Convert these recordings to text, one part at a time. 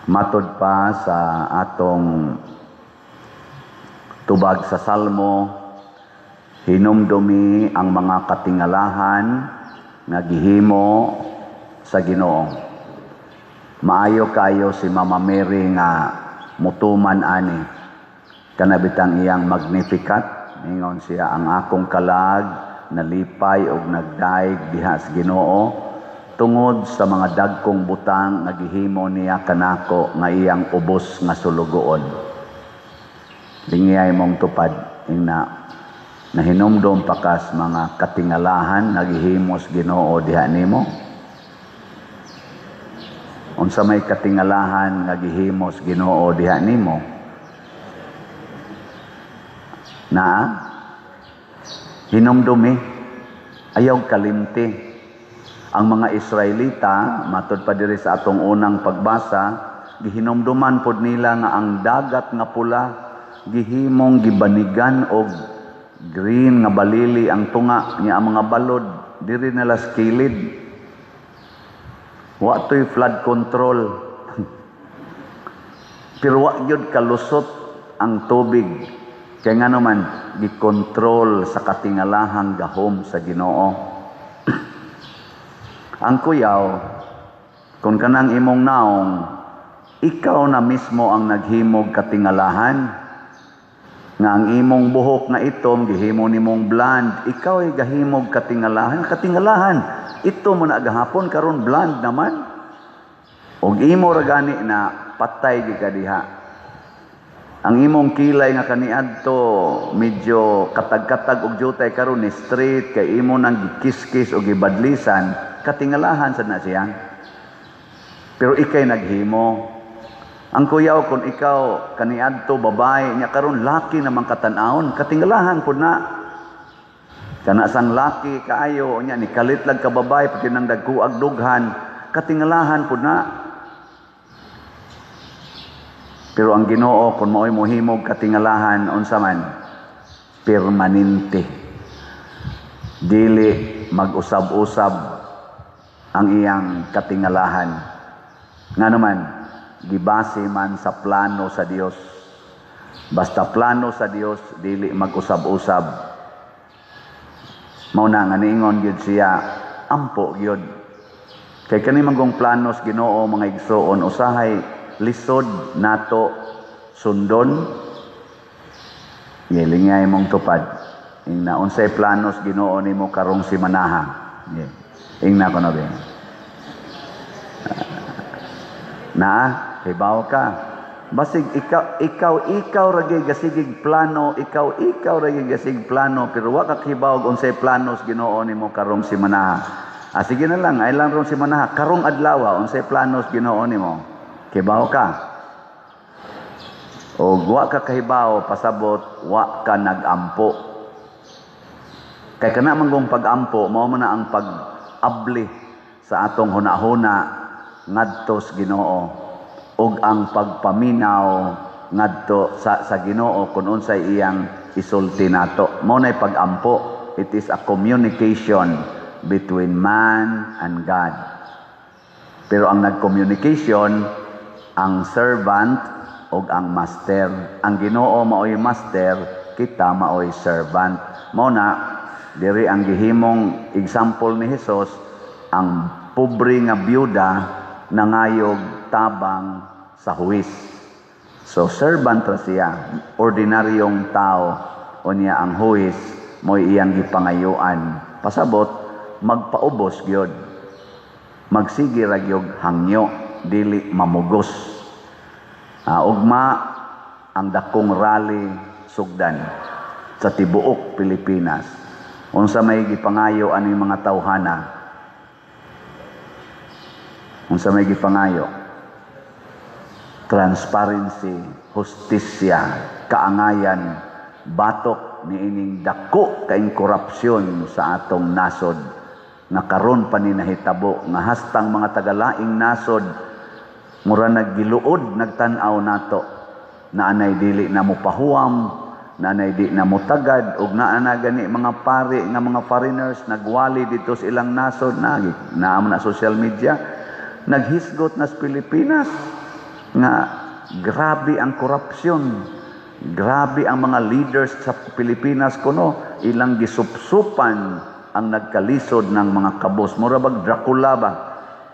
Matod pa sa atong tubag sa Salmo, hinumdumi ang mga katingalahan nga gihimo sa Ginoo. Maayo kayo si Mama Mary nga mutuman ani kanabitang iyang Magnificat. Ingon siya, ang akong kalag nalipay og nagdaig diha sa Ginoo tungod sa mga dagkong butang nga gihimo niya kanako nga iyang ubos nga sulugoon. Dingiyay mong tupad ina nahinumdom pakas mga katingalahan nga gihimo sa Ginoo diha nimo. Unsa may katingalahan nga gihimo sa Ginoo diha nimo? Na hinumdumi, ayaw kalimti. Ang mga Israelita, matod pa diri sa atong unang pagbasa, gihinumduman pod nila nga ang dagat nga pula gihimong gibanigan og green nga balili ang tunga niya, ang mga balod diri nila sa kilid. Wa to'y flood control. Pero wa gyud kalusot ang tubig. Kaya nga naman, gikontrol sa katingalahang gahom sa Ginoo. Ang kuyaw, kung kanang imong naong, ikaw na mismo ang naghimog katingalahan, nga ang imong buhok na itom, gihimo nimong blonde, ikaw ay gahimog katingalahan. Katingalahan, ito mo na gahapon, karon blonde naman. Og imo ragani na patay gikadiha. Ang imong kilay nga kaniadto medyo katag-katag og jutay karon ni straight kay imo nang gikis-kis og gibadlisan, katingalahan sad na siya. Pero ikay naghimo. Ang kuyaw kung ikaw kaniadto babae nya karon laki naman katan-awon, katingalahan pud na. Kana sang laki kaayo nya ni kalit lang ka babae pati nang dagkuag dughan, katingalahan pud na. Pero ang Ginoo kung mao'y mohimog katingalahan unsa man permanente. Dili mag-usab-usab ang iyang katingalahan. Nga naman gibase man sa plano sa Dios. Basta plano sa Dios dili mag-usab-usab. Mao na nga niingon gyud siya ampo gyud. Kay kani manggong plano sa Ginoo mga igsoon usahay lisod nato sundon yelingay mong tupad ingna unsay planos Ginoo nimo karong simanaha ingna ko na ba na hibaw ka basig ikaw ragay gasigig plano ikaw ragay gasig plano pero wa ka hibaw unsay planos Ginoo nimo karong simanaha. Sige na lang ay lang ron simanaha karong adlaw unsay planos Ginoo nimo. Kibaw ka. O wa ka kahibaw, pasabot, wa ka nag-ampo. Kaya kana manggong pag-ampo, mao mo na ang pag-abli sa atong hunahuna ngadto sa Ginoo. Ug ang pagpaminaw ngadto sa Ginoo kung unsay iyang isulti nato. Mao na'y pag-ampo. It is a communication between man and God. Pero ang nag-communication, ang servant o ang master. Ang Ginoo mao'y master, kita mao'y servant. Mao na diri ang gihimong example ni Hesus, ang pobre nga byuda nangayog tabang sa huwis. So servant ra siya, ordinaryong tao o niya ang huwis mo'y iyang gipangayuan. Pasabot magpaubos gyud. Magsige ra gyud hangyo dili mamugos. Ugma ang dakong rally sugdan sa tibuok Pilipinas. Unsa may gipangayo ani mga tawhana? Unsa may gipangayo? Transparency, hustisya, kaangayan, batok niining dako kaing korupsyon sa atong nasod nga karon pa ni nahitabo nga hastang mga tagalaing nasod mura naggiluod nagtan-aw nato na anay dili na mo pahuam, na anay di na mo tagad ug naa na gani mga pari nga mga foreigners nagwali dito sa ilang nasod na social media naghisgot na sa Pilipinas. nga grabe ang korupsyon. Grabe ang mga leaders sa Pilipinas kuno, ilang gisupsupan ang nagkalisod ng mga kabos. Mura bag Dracula ba?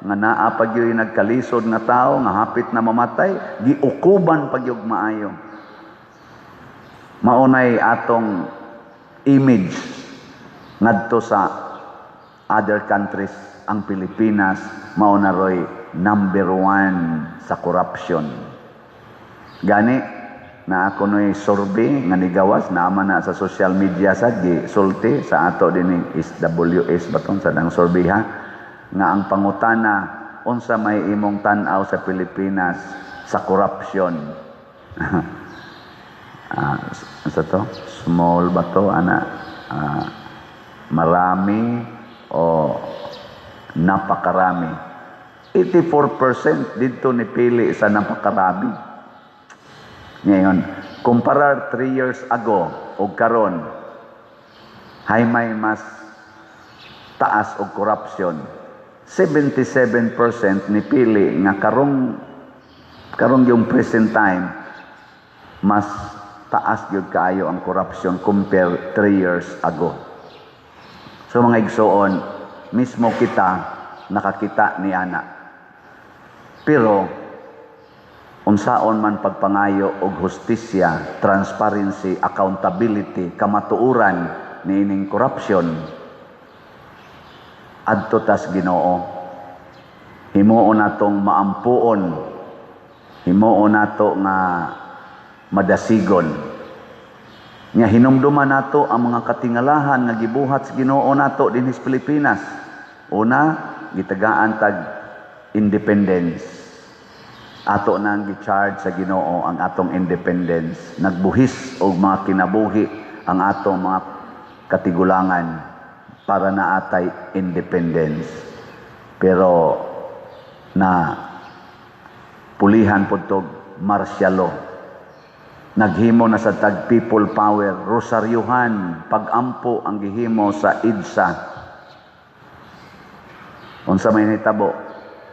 Nga naa pag yung nagkalisod na tao, nga hapit na mamatay, giukuban pag yung maayo. Maunay atong image ngadto sa other countries, ang Pilipinas, mauna roy number 1 sa corruption. Gani, na ako no'y survey nga nigawas, naman na sa social media sa sulti sa ato din is WS baton sa dang survey ha, nga ang pangutana, unsa may imong tan-aw sa Pilipinas sa corruption. Sa to? Small ba to? Marami o napakarami? 84% dito ni pili sa napakarami. Ngayon, kumparar 3 years ago o karon, hay may mas taas og corruption. 77% ni pili nga karong yung present time mas taas gyud kaayo ang corruption compare 3 years ago. So mga igsoon, mismo kita nakakita ni ana. Pero unsaon man pagpangayo og hustisya, transparency, accountability, kamatuoran niining corruption adto tas Ginoo. Himuon natong maampuon, himuon nato nga madasigon. Nga hinumduman nato ang mga katingalahan nga gibuhat sa Ginoo nato dinhi sa Pilipinas. Una, gitagaan tag independence. Ato nang gi-charge sa Ginoo ang atong independence. Nagbuhis og mga kinabuhi ang atong mga katigulangan para naatay independence. Pero na pulihan pud tog martial law. Naghimo na sa tag people power, rosaryuhan, pagampo ang gihimo sa IDSA. Unsa may nitabo,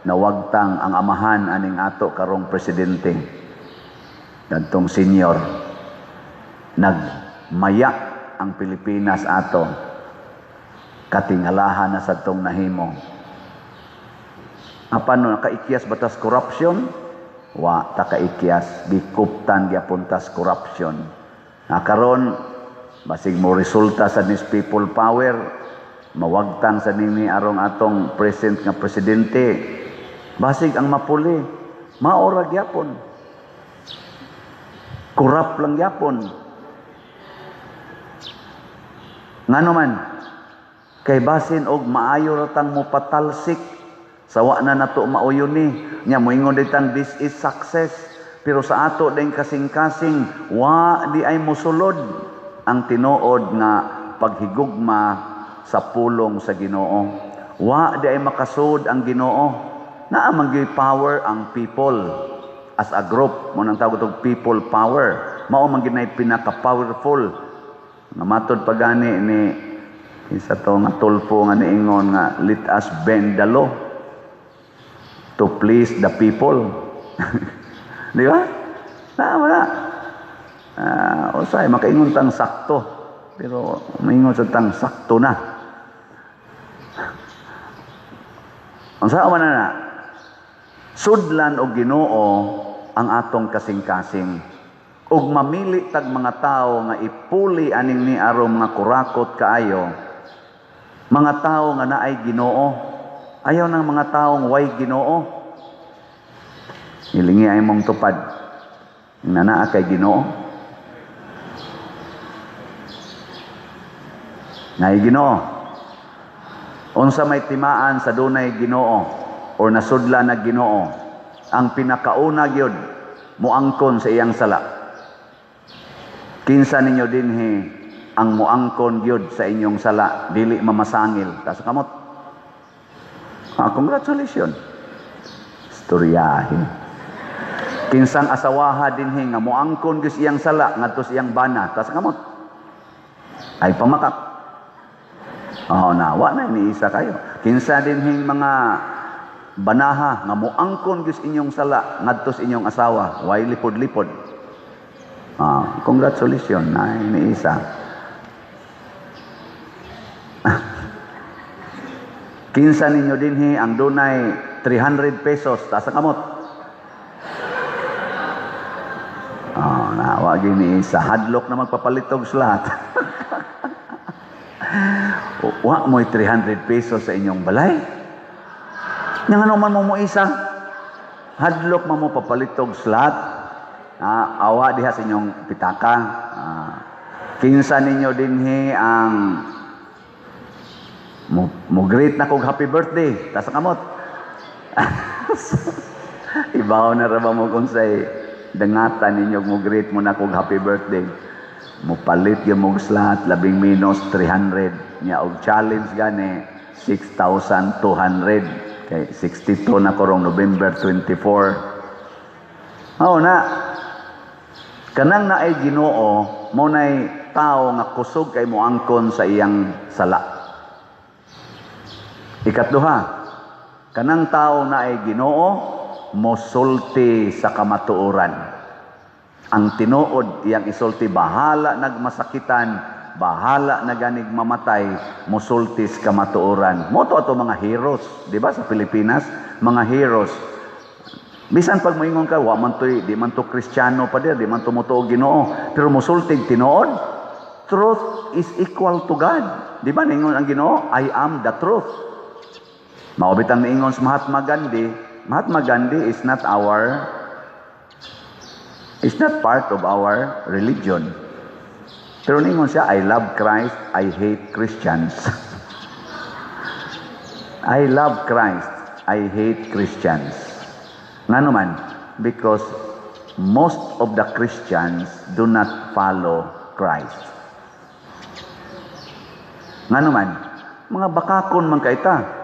nawagtang ang amahan aning ato karong presidente, kadtong senior, nagmaya ang Pilipinas ato, katingalahan na sa tong nahimo. Apan no nakaikyas batas corruption? Wa ta kaikyas, gikuptan giapuntas corruption. Karon basig mo resulta sa nis people power, mawagtang sa nini arong atong present nga presidente, basig ang mapuli, maora gyapon. Corrupt lang gyapon. Ngano man kay basin og maayo ratang mo patalsik sawa na nato mauyon ni nya moingon ditang this is success, pero sa ato din kasing-kasing wa di ay mosulod ang tinuod nga paghigugma sa pulong sa Ginoo. Wa di ay makasud ang Ginoo. Naa man gyud power ang people as a group, mo nang tawag og people power. Mao man gyud nay pinaka-powerful. Namatod pagani ni isa to nga tulpo nga niingon nga let us bend the law to please the people. Di ba? Wala. Usay, makaingon tang sakto. Pero maingon sa tang sakto na. Ang saan man na, sudlan o Ginoo ang atong kasing-kasing. Ug mamili tag mga tao nga ipuli aning ni aron mga kurakot kaayo. Mga tao nga naay Ginoo. Ayaw ng mga taong way Ginoo. Ilingi ay mong tupad. Nanaa kay Ginoo. Nay Ginoo. Unsa may timaan sa dunay Ginoo or nasudla na Ginoo, ang pinakauna gyud muangkon sa iyang sala. Kinsa ninyo dinhi ang muangkon gyud sa inyong sala, dili mamasangil ta sa kamot. Congratulations. Storyahe. Kinsang asawaha dinhi nga muangkon gyud iyang sala ngadto sa iyang bana ta sa kamot. Ay pamakak. Nawa na ni isa kayo. Kinsa dinhi mga banaha nga moangkon gis inyong sala ngadto sa inyong asawa, way lipod-lipod. Congratulations na ni isa. Kinsa ninyo dinhi ang dunay 300 pesos ta sa kamot. Wagi ni isa hadlok na magpapalitog sa lahat. Wa mo'y 300 pesos sa inyong balay. Nga ano man mo isa, hadlok mo papalitog sa lahat. Awa diha sa inyong pitaka. Kinsa ninyo dinhi ang mo greet na kog happy birthday ta sa kamot. Ibaw na ra ba mo kung say dangatan ninyo mo greet mo na kog happy birthday. Mo palit gyud mo slot labing minus 300 nya og challenge gani 6,200 kay 62 na karong November 24. Na kanang naay Ginoo mo nay tao nga kusog kay moangkon sa iyang sala. Ikatduha, kanang tao na ay Ginoo mosulti sa kamatuoran. Ang tinuod iyang isulti bahala nagmasakitan, bahala naganig mamatay, mosulti sa kamatuoran. Moto ato mga heroes, di ba sa Pilipinas, mga heroes. Bisan pag moingon ka, wa man toy di man to Kristiyano pa di man to motuo Ginoo, pero mosulti tinuod. Truth is equal to God. Di ba ningon ang Ginoo, I am the truth. Maubitang niingon sa Mahatma Gandhi is not part of our religion. Pero niingon siya, I love Christ, I hate Christians. I love Christ, I hate Christians. Nga naman, because most of the Christians do not follow Christ. Nga naman, mga bakakon man kaita,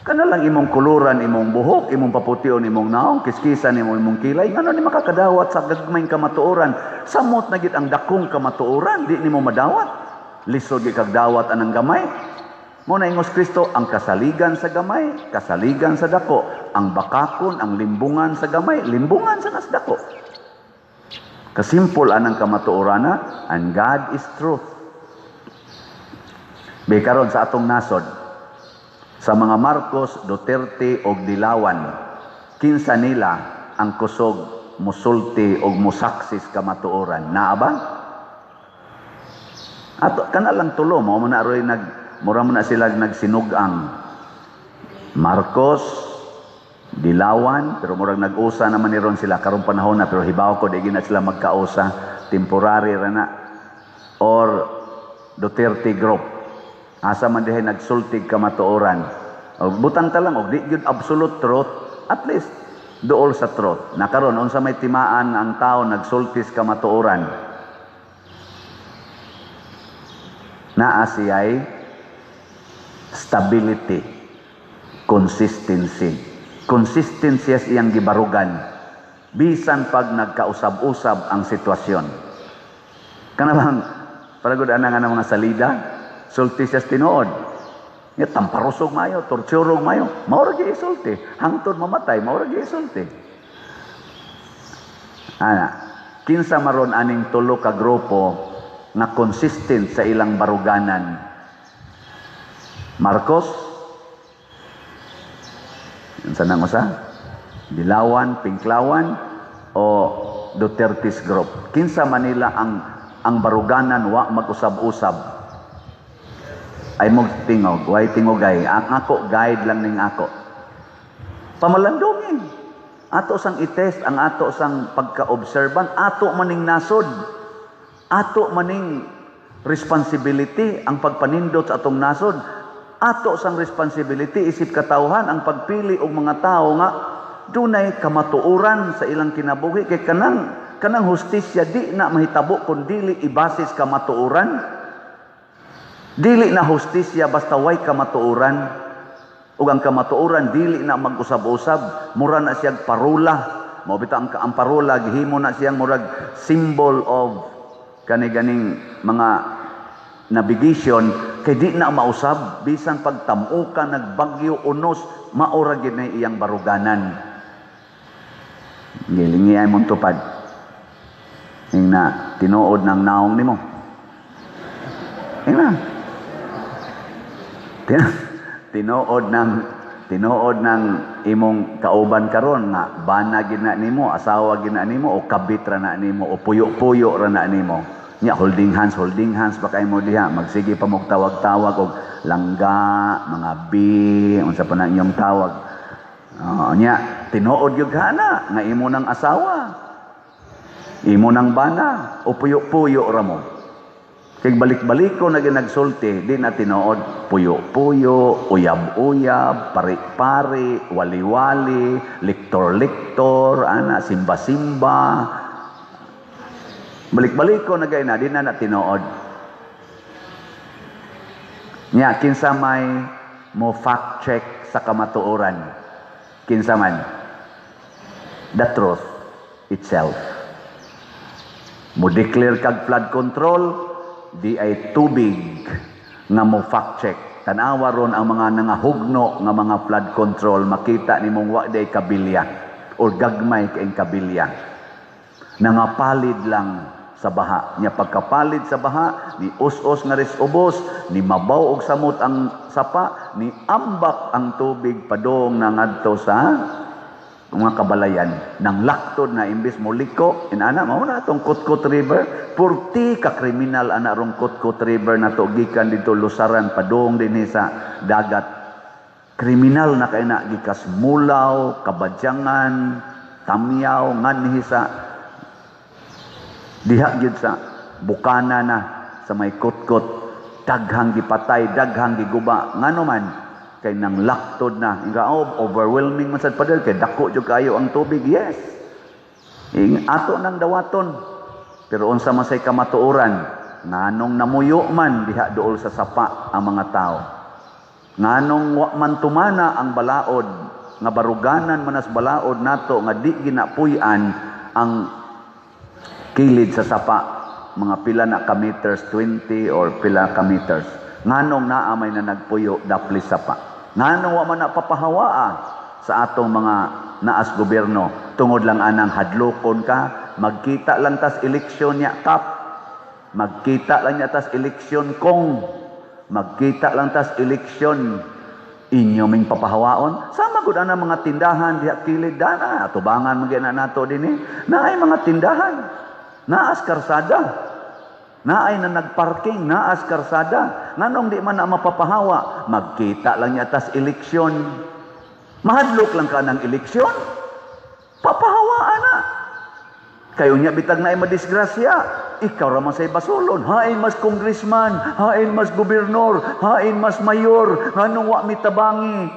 kana lang imong kuluran, imong buhok, imong papution, imong naong, kiskisan, imong kilay, ngano ni makakadawat sa gagmayng kamatuoran. Samot na gid ang dakong kamatuoran, di nimo madawat. Lisod gid kag dawat anang gamay. Mo na ingos Kristo, ang kasaligan sa gamay, kasaligan sa dako, ang bakakon, ang limbungan sa gamay, limbungan sa nas dako. Kasimpol anang kamatuorana, and God is truth. Bikaron sa atong nasod, sa mga Marcos, Duterte o Dilawan, kinsa nila ang kusog, musulti o musaksis kamatuoran. Naa ba? Ato, kana lang tulo, mura mo na sila nagsinugang. Marcos, Dilawan, pero murag nag-usa naman ni ron sila, karong panahon na, pero hibaw ko, di na sila magkausa, temporary rana. Or Duterte group. Asa man dihay nagsultig kamatuoran. Og butang ta lang og di gyud absolute truth, at least duol sa truth. Nakaron unsa may timaan ang tao nagsultis kamatuoran. Naa siya'y stability, consistency. Consistency sa iyang gibarugan. Bisan pag nagkausab-usab ang sitwasyon. Kanang paragod ana nga mga salida, sulti siya tinuod. Nga tamparusog mayo, torturog mayo. Maura gi isulti. Hangtod mamatay, maura gi isulti. Kinsa maron aning tulo ka grupo na consistent sa ilang baruganan. Marcos, yun sa nang usa? Dilawan, Pinklawan, o Duterte's group. Kinsa Manila ang baruganan wa mag-usab-usab. Ay mo tingog, way tingogay. Ang ako, guide lang ning ako. Pamalandongin. Ato sang itest, ang ato sang pagka-observant, ato maning nasod. Ato maning responsibility, ang pagpanindot sa atong nasod. Ato sang responsibility, isip katawhan, ang pagpili og mga tao nga, dunay kamatuoran sa ilang kinabuhi. Kay kanang hustisya, di na mahitabo kung dili ibasis kamatuoran. Dili na hustisya basta way kamatuoran. Ug ang kamatuoran dili na mag-usab-usab, mura na siyang parula. Mao bitaw ang parula gihimo na siyang murag symbol of kani-ganing mga navigation kay di na mausab bisan pagtamo ka nagbagyo unos maura gid na iyang baruganan. Gilingi ay mong tupad. Ing na tinuod ng naong nimo. Ing na. Tinuod ng imong kauban karon nga bana gid na nimo, asawa gid na nimo o kabit ra na nimo o puyo-puyo ra na nimo. Nya holding hands pa kay mo diha, magsige pa mo tawag-tawag og langga, mga bi, unsa pa na inyong tawag. Nya tinuod gyud kana nga imo nang asawa. Imo nang bana o puyo-puyo ra mo. Kay balik-balik ko na ginagsulti, di na tinuod puyo-puyo, uyab-uyab, pari-pari, wali-wali, liktor-liktor, simba-simba. Balik-balik ko na gayna, di na tinuod. Nya, kinsa may mo fact check sa kamatuoran. Kinsa man. The truth itself. Mo declare kag flood control, di ay tubig nga mo fact check. Tanawa ron ang mga nangahugno nga mga flood control, makita nimong wa day kabilya or gagmay kaing kabilya. Nangapalid lang sa baha. Nya pagkapalid sa baha, ni us-us nga res ubos, ni mabaw og samot ang sapa, ni ambak ang tubig padong nangadto sa mga kabalayan. Nang laktod na imbis mo liko, inana mao na tong Kutkut River, purti ka kriminal ana rong Kutkut River na to gikan dito lusaran padong dinhi sa dagat. Kriminal na kay na gikas Mulaw, Kabadyangan, Tamyaw, nganhi sa diha gyud sa Bukana na sa may Kutkut, daghang gipatay, daghang giguba. Ngano man kay nang laktod na, overwhelming man sad padel kay dako jud kayo ang tubig. Yes, ato nang dawaton, pero unsa man say kamatuoran, nganong namuyo man diha duol sa sapa ang mga tao, nganong wa man tumana ang balaod nga baruganan manas balaod nato nga di ginapuy-an ang kilid sa sapa, mga pila na ka meters, 20 or pila ka meters, nganong naamay na nagpuyo dapli sapa. Nganong wa man napapahawaa sa atong mga naas gobyerno, tungod lang anang hadlokon ka, magkita lang tas eleksyon niya kap, magkita lang niya tas eleksyon kong, magkita lang tas eleksyon inyo ming papahawaon. Sama gud ana mga tindahan diha kilid dana, tubangan magyana nato dinhi, naay mga tindahan, naas karsada, naay na nagparking, naas karsada. Nganong di man na mapapahawa, magkita lang niya tas eleksyon, mahadlok lang ka ng eleksyon, papahawaan na. Kayo niya bitag na ay madisgrasya, ikaw raman sa'y basulon, hain mas congressman, hain mas gobernador, hain mas mayor, nganong wa mitabangi.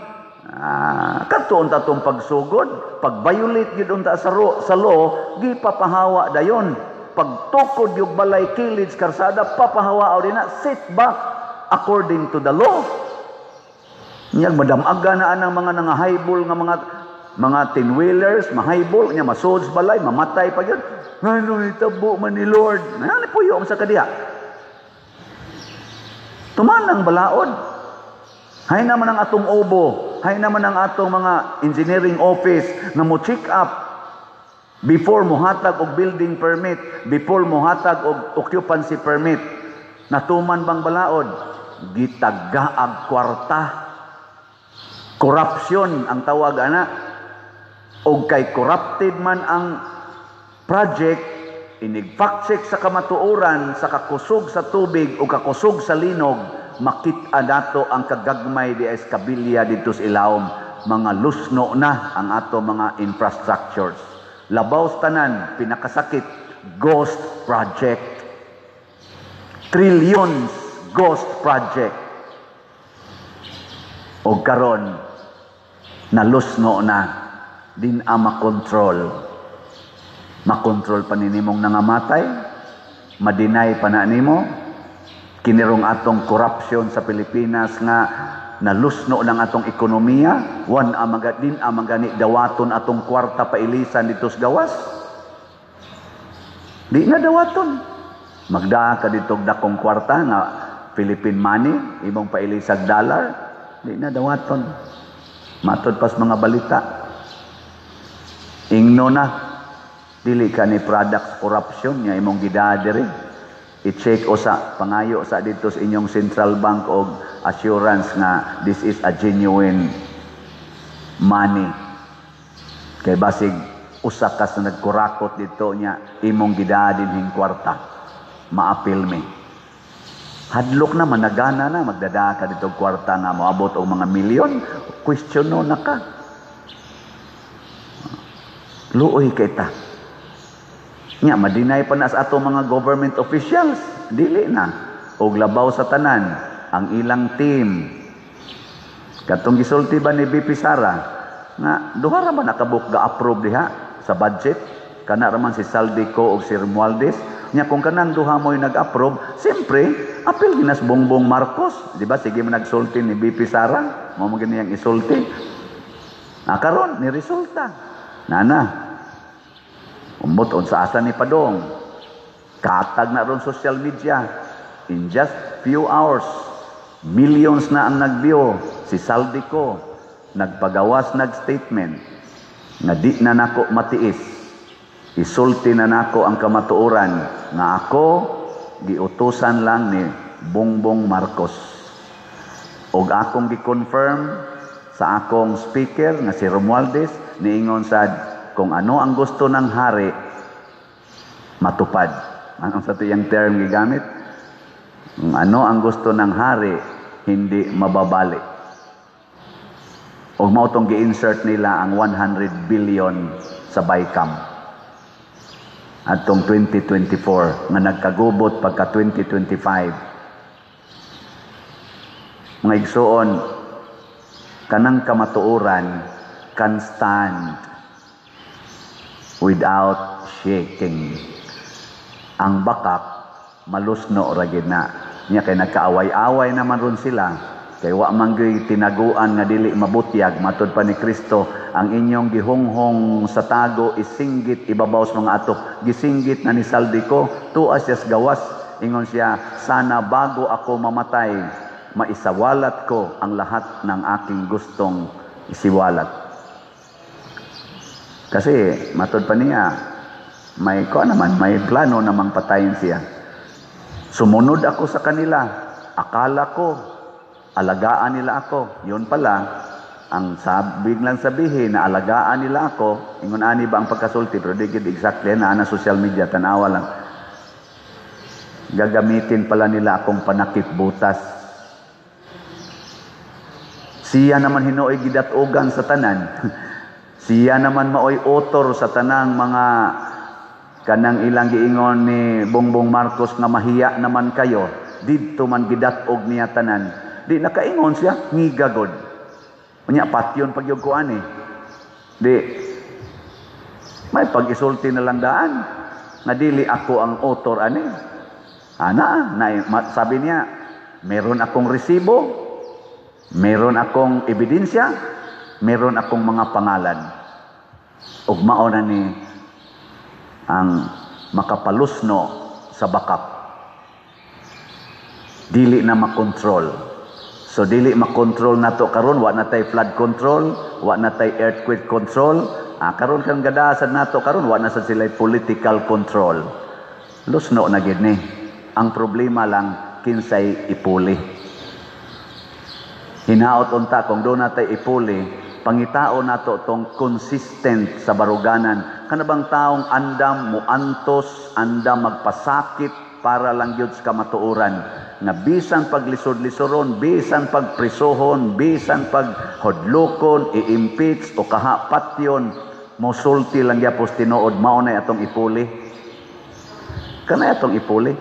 Katuon tatong pagsugod, pag-violate yun unta sa law, di papahawa dayon. Pagtukod yung balay kilid karsada, papahawa o din na, sit back according to the law. Niyag madamaga na anang mga nangahaybol nga mga tin-wheelers, mahaybol, niya masods balay, mamatay pa yun. Ano itabo man ni Lord? Ano po yung sa kadiya? Tumanang balaod. Hay naman ang atong obo, hay naman ang atong mga engineering office na mo check up before mohatag og building permit, before mohatag og occupancy permit. Natuman bang balaod? Gitagaag kwarta. Corruption ang tawag ana. Og kay corrupted man ang project, inig-fact-check sa kamatuoran, sa kakusog sa tubig o kakusog sa linog, makita nato ang kagagmay di es kabilya dito sa ilawom. Mga lusno na ang ato mga infrastructures. Labaw tanan, pinakasakit, ghost project. Trillions ghost project. O karon, nalusno na, din makontrol. Makontrol pa ninimong nangamatay, madinay pa na nimo, kinirong atong corruption sa Pilipinas nga nalusno ng atong ekonomiya, din amagani dawaton atong kwarta pailisan dito sa gawas. Di na dawaton. Magdaa ka dito dakong kwarta nga Philippine money, imong pailisag dollar, di na dawaton. Matod pas mga balita. Ingno na, dili ka ni products corruption, nga imong gidadiri. I-check o sa pangayo sa dito sa inyong central bank o assurance nga this is a genuine money. Kay basig usa ka sa nagkurakot dito niya imong gidadinhing kwarta. Maapil mi. Hadlok na managana na magdada ka dito kwarta nga moabot og mga milyon, question no na ka. Luoy kay ta. Nya madinay pa na sa ato mga government officials, dili na og labaw sa tanan ang ilang team. Katong gisulti ba ni BP Sara nga duha ra man nakabuk ga-approve diha sa budget, kana ra man si Saldico ug si Romualdez. Nya kung kanang duha mo'y nag-approve, siyempre apil ginas Bongbong Marcos, di ba? Sige man nagsulti ni BP Sara, mao mo ganiyang isulti. Karon ni resulta. Nana. Umot sa asa ni Padong. Katag na ron social media. In just few hours, millions na ang nag-view. Si Saldico, nagpagawas, nag-statement, na di na nako matiis. Isulti na nako ang kamatuoran nga ako, giutusan lang ni Bongbong Marcos. Og akong gi-confirm sa akong speaker nga si Romualdez, niingon sad, kung ano ang gusto ng hari, matupad. Anong sa tiyang term gigamit? Kung ano ang gusto ng hari, hindi mababalik. O mautong gi-insert nila ang 100 billion sa BICAM. Atong 2024, nga nagkagubot pagka 2025. Mga igsuon, kanang kamatuoran can stand without shaking. Ang bakak, malusno ra gid na. Nya kay nagkaaway-away naman ron sila. Kay wa man gyud tinaguan nga dili mabutyag matud pa ni Kristo, ang inyong gihonghong sa tago isinggit ibabaw sa mga atok. Gisinggit na ni Saldico, tuas siyas gawas. Ingon siya, sana bago ako mamatay, maisawalat ko ang lahat ng aking gustong isiwalat. Kasi matod pa niya, may plano namang patayin siya. Sumunod ako sa kanila. Akala ko, alagaan nila ako. Yun pala, ang biglang sabihin na alagaan nila ako, ingon ani ba ang pagkasulti, pero di exactly na social media, tanawa lang. Gagamitin pala nila akong panakip butas. Siya naman hinuoy gidatogan sa tanan. Siya naman maoy author sa tanang mga kanang ilang giingon ni Bongbong Marcos nga mahiya naman kayo. Didto man gidatog niya tanan. Di nakaingon siya, ngigagod. Unya patyon pagyug ko ani. Di may pag-isulti na lang daan nga dili ako ang author ani. Sabi niya, meron akong resibo, meron akong ebidensya, meron akong mga pangalan. Ug mao na ni ang makapalusno sa bakak. Dili na makontrol. So dili makontrol nato karon, wa na tay flood control, wa na tay earthquake control. Karon kang gadasan nato karon, wa na sa sila political control. Lusno na gid ni. Ang problema lang kinsay ipuli. Hinaot unta kung do natay ipuli, pangitao nato tong consistent sa baruganan. Kanabang taong andam muantos, andam magpasakit para lang gyud sa kamatuoran. Nga bisan paglisod-lisoron, bisan pagprisohon, bisan paghodlokon, i-impeach o kahapatyon, mosulti lang gyapos tinuod, mao na atong ipuli. Kana atong ipuli.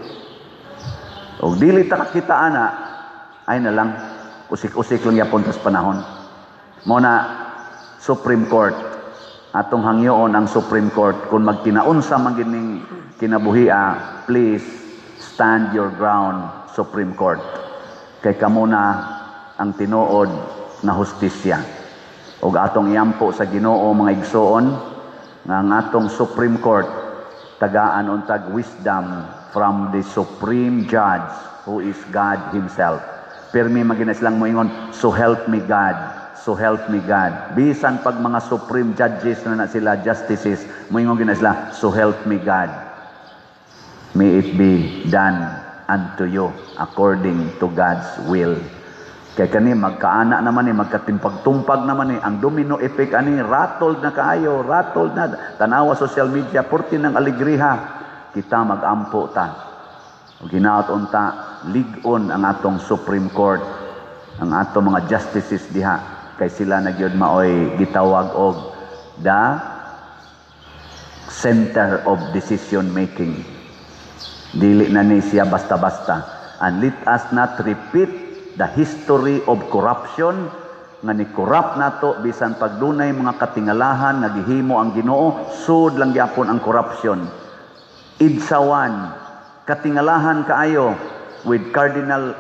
O dili ta kakita ana, ay na lang usik-usik lang yapon tas panahon. Muna, Supreme Court. Atong hangyoon ang Supreme Court. Kung magkinaunsa man gining kinabuhia, please stand your ground, Supreme Court. Kay kamo na ang tinuod na hustisya. O atong iyampo sa Ginoo mga igsoon, nga ang atong Supreme Court, tagaan untag wisdom from the supreme judge who is God himself. Pirmi maginas lang mo ingon, so help me God, so help me God. Bisan pag mga supreme judges na sila, justices, mo ingon ginas lang, so help me God. May it be done unto you according to God's will. Kaya kani magkaana naman magkatimpag-tumpag naman ang domino effect ani, rattled na kaayo, rattled na, tanawa social media, purti ng aligriha, kita magampo ta. O ginaot unta, ligon ang atong Supreme Court, ang atong mga justices diha, kay sila nagyod maoy gitawag og the center of decision making. Dili na ni siya basta-basta. And let us not repeat the history of corruption nga ni corrupt nato bisan pagdunay mga katingalahan nga gihimo ang Ginoo, sud lang gyapon ang corruption. Idsawan, katingalahan kaayo with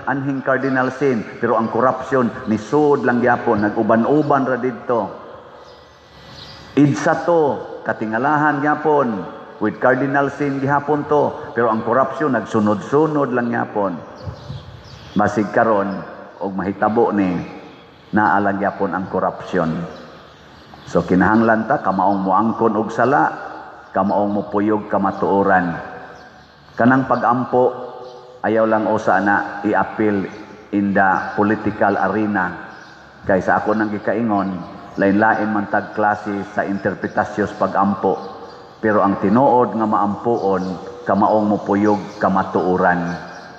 anhing cardinal sin, pero ang corruption ni sud lang gyapon, nag-uban-uban ra didto. Idsato, katingalahan gyapon with cardinal sin gihapon to, pero ang corruption nagsunod-sunod lang gyapon. Basig karon og mahitabo ni naalang gyapon ang corruption. So kinahanglan ta kamaong moangkon og sala, kamaong mopuyog kamatuoran. Kanang pagampo ayaw lang usa na i-appeal in the political arena. Kay sa ako nang gikaingon, lain-lain man tag klase sa interpretasyos pagampo. Pero ang tinuod nga maampuon, kamaong mopuyog kamatuoran,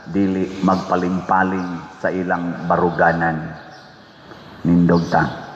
dili magpaling-paling sa ilang baruganan. Nindog ta.